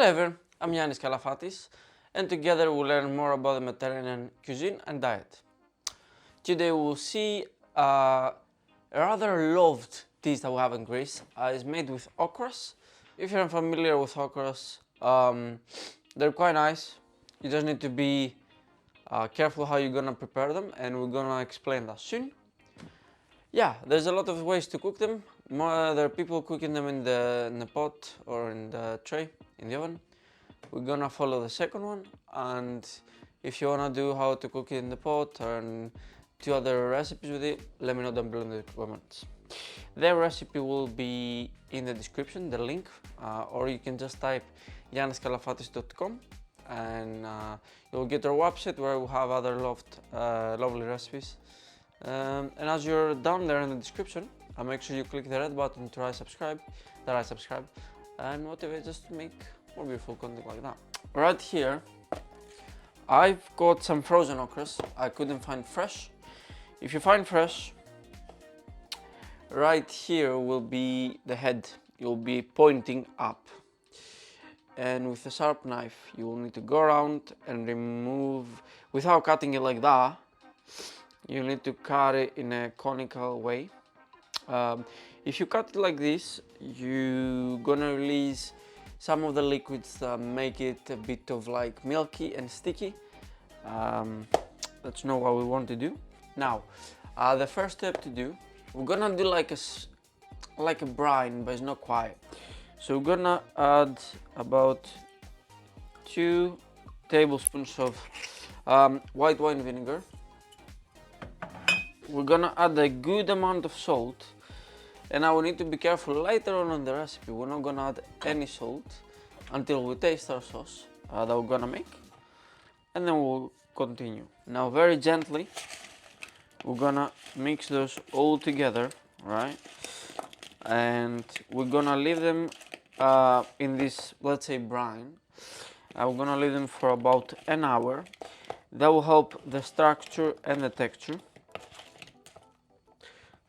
Hello everyone, I'm Yannis Kalafatis, and together we'll learn more about the Mediterranean cuisine and diet. Today we'll see a rather loved dish that we have in Greece. It's made with okras. If you're unfamiliar with okras, they're quite nice. You just need to be careful how you're gonna prepare them, and we're gonna explain that soon. Yeah, there's a lot of ways to cook them. There are people cooking them in the pot or in the tray, in the oven. We're gonna follow the second one, and if you wanna do how to cook it in the pot and two other recipes with it, let me know down below in the comments. Their recipe will be in the description, the link, or you can just type yanniskalafatis.com and you'll get our website where we have other lovely recipes. And as you're down there in the description, make sure you click the red button to subscribe, and motivate us to make more beautiful content like that. Right here, I've got some frozen okras. I couldn't find fresh. If you find fresh, right here will be the head. You'll be pointing up. And with a sharp knife, you will need to go around and remove, without cutting it like that, you need to cut it in a conical way. If you cut it like this, you're gonna release some of the liquids that make it a bit of like milky and sticky. That's not what we want to do. Now, the first step to do, we're gonna do like a brine, but it's not quite. So we're gonna add about 2 tablespoons of white wine vinegar. We're gonna add a good amount of salt, and now we need to be careful later on in the recipe. We're not gonna add any salt until we taste our sauce that we're gonna make, and then we'll continue. Now very gently we're gonna mix those all together, right? And we're gonna leave them in this, let's say, brine. We're gonna leave them for about an hour. That will help the structure and the texture,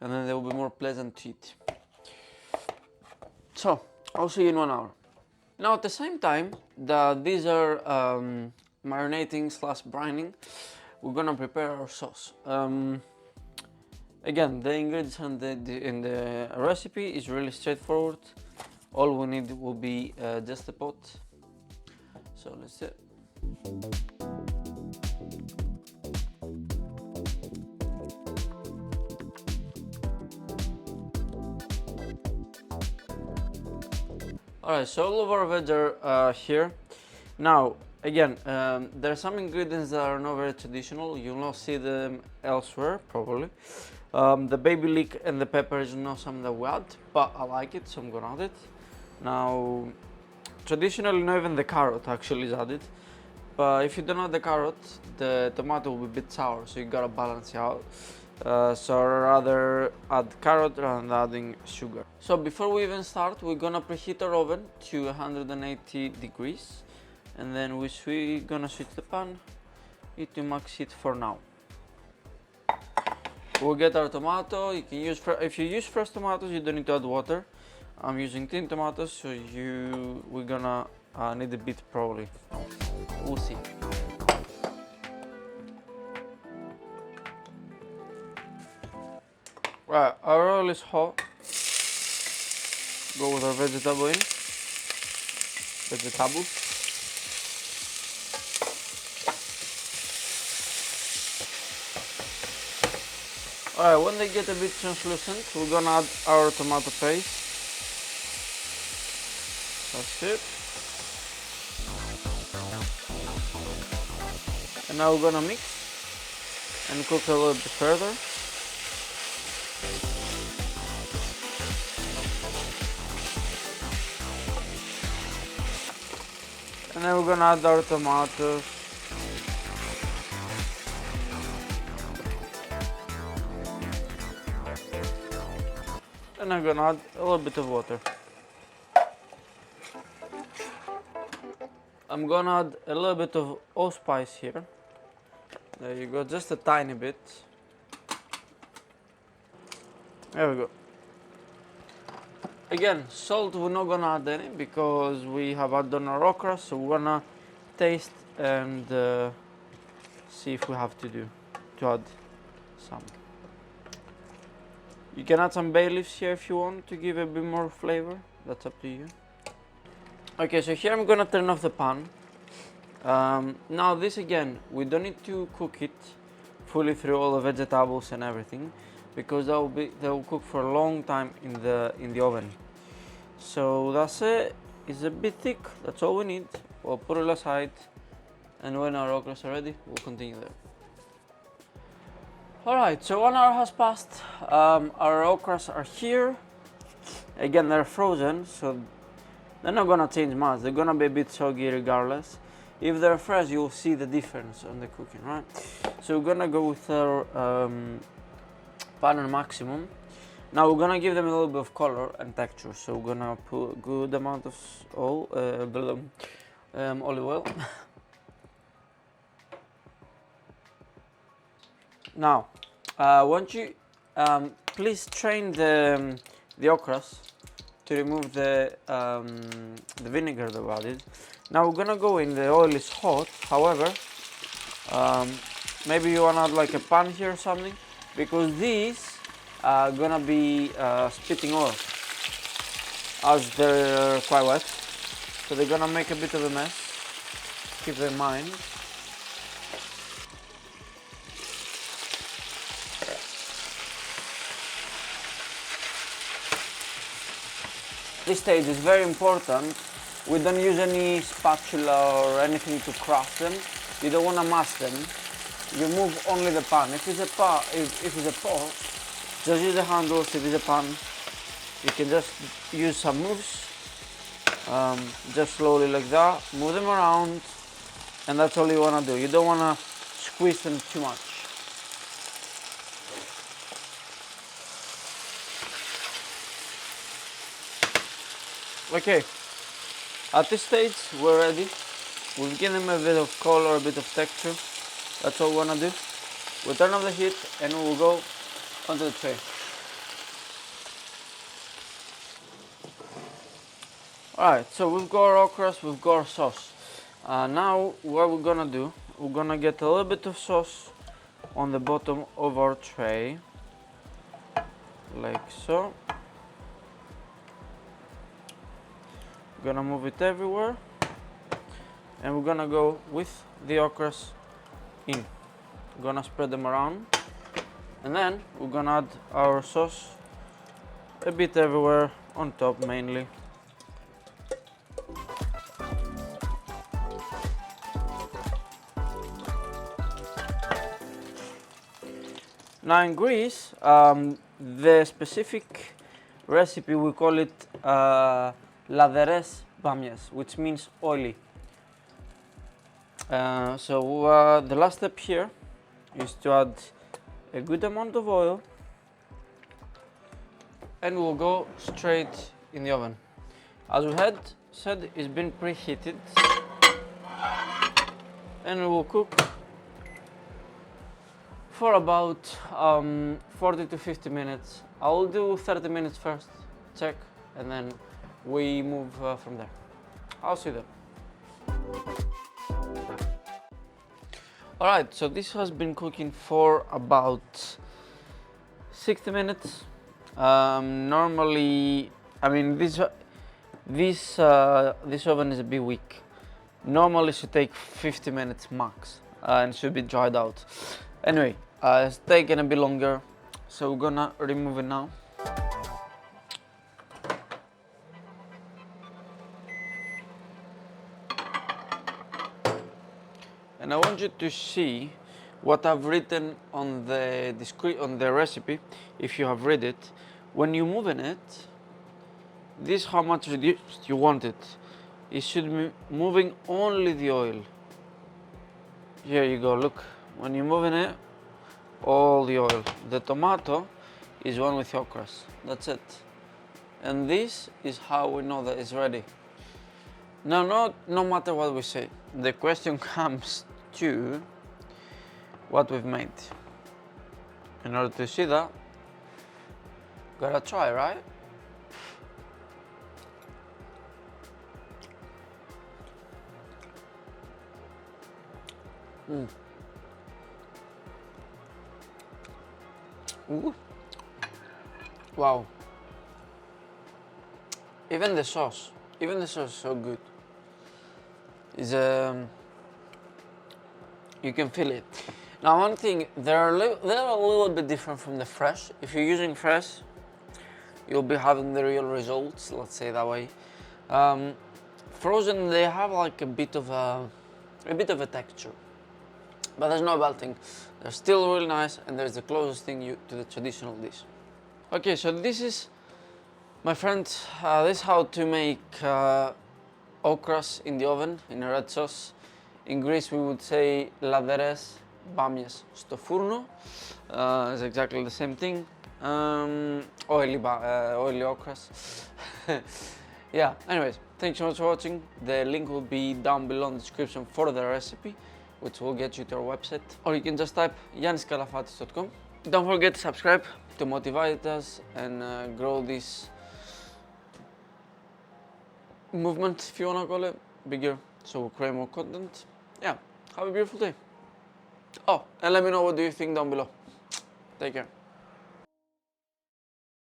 and then they will be more pleasant to eat. So, I'll see you in 1 hour. Now at the same time that these are marinating / brining, we're gonna prepare our sauce. Again, the ingredients in the recipe is really straightforward. All we need will be just a pot. So let's do it. Alright, so all of our veg are here. Now, again, there are some ingredients that are not very traditional. You'll not see them elsewhere, probably. The baby leek and the pepper is not something that we add, but I like it, so I'm gonna add it. Now, traditionally, not even the carrot actually is added. But if you don't add the carrot, the tomato will be a bit sour, so you gotta balance it out. So I'd rather add carrot rather than adding sugar. So before we even start, we're gonna preheat our oven to 180 degrees, and then we're gonna switch the pan to max heat for now. We'll get our tomato. You can use if you use fresh tomatoes, you don't need to add water. I'm using tin tomatoes, so we're gonna need a bit probably. We'll see. Right, our oil is hot. Go with our vegetables. Alright, when they get a bit translucent, we're gonna add our tomato paste. That's it. And now we're gonna mix and cook a little bit further. And then we're gonna add our tomatoes. And I'm gonna add a little bit of water. I'm gonna add a little bit of allspice here. There you go, just a tiny bit. There we go. Again, salt we're not gonna add any because we have added on our okra, so we're gonna taste and see if we have to add some. You can add some bay leaves here if you want to give a bit more flavor. That's up to you. Okay, so here I'm gonna turn off the pan. Now this again, we don't need to cook it fully through all the vegetables and everything, because they'll cook for a long time in the oven. So that's it. It's a bit thick. That's all we need. We'll put it aside, and when our okras are ready, we'll continue there. Alright, so 1 hour has passed. Our okras are here. Again, they're frozen, so they're not gonna change much. They're gonna be a bit soggy regardless. If they're fresh, you'll see the difference on the cooking, right? So we're gonna go with our pan on maximum. Now we're gonna give them a little bit of color and texture. So we're gonna put a good amount of olive oil. Now, once you please strain the okras to remove the vinegar that we added. Now we're gonna go in. The oil is hot. However, maybe you wanna add like a pan here or something, because these are gonna be spitting oil as they're quite wet. So they're gonna make a bit of a mess. Keep that in mind. This stage is very important. We don't use any spatula or anything to crush them. You don't want to mash them. You move only the pan. If it's a pot, just use the handles. If it's a pan, you can just use some moves. Just slowly like that. Move them around, and that's all you want to do. You don't want to squeeze them too much. Okay, at this stage we're ready. We've given them a bit of color, a bit of texture. That's all we want to do. We'll turn off the heat and we'll go onto the tray. Alright, so we've got our okras, we've got our sauce. Now what we're gonna do, we're gonna get a little bit of sauce on the bottom of our tray, like so. We're gonna move it everywhere, and we're gonna go with the okras in. We're gonna spread them around, and then we're gonna add our sauce a bit everywhere, on top mainly. Now in Greece, the specific recipe, we call it latheres bamias, which means oily. So the last step here is to add a good amount of oil, and we'll go straight in the oven. As we had said, it's been preheated, and we will cook for about 40 to 50 minutes. I'll do 30 minutes first, check, and then we move from there. I'll see them. Alright, so this has been cooking for about 60 minutes. Normally, I mean, this oven is a bit weak. Normally it should take 50 minutes max, and should be dried out. Anyway, it's taking a bit longer, so we're gonna remove it now. And I want you to see what I've written on the recipe. If you have read it, when you move in it, this is how much reduced you want it. It should be moving only the oil. Here you go, look. When you move in it, all the oil. The tomato is one with okras. That's it. And this is how we know that it's ready. Now, no matter what we say, the question comes to what we've made. In order to see that, gotta try, right? Ooh. Wow. Even the sauce is so good. It's you can feel it. Now, one thing, they're a little bit different from the fresh. If you're using fresh, you'll be having the real results, let's say that way. Frozen, they have like a bit of a texture, but there's no melting. They're still really nice, and there's the closest thing to the traditional dish. Okay, so this is, my friend, this is how to make okras in the oven in a red sauce. In Greece we would say laderes bamies στο φούρνο. It's exactly the same thing. Oily okras. Yeah, anyways, thanks so much for watching. The link will be down below in the description for the recipe, which will get you to our website. Or you can just type yanniskalafatis.com. Don't forget to subscribe to motivate us and grow this movement, if you want to call it, bigger, so we'll create more content. Yeah, have a beautiful day. Oh, and let me know what do you think down below. Take care.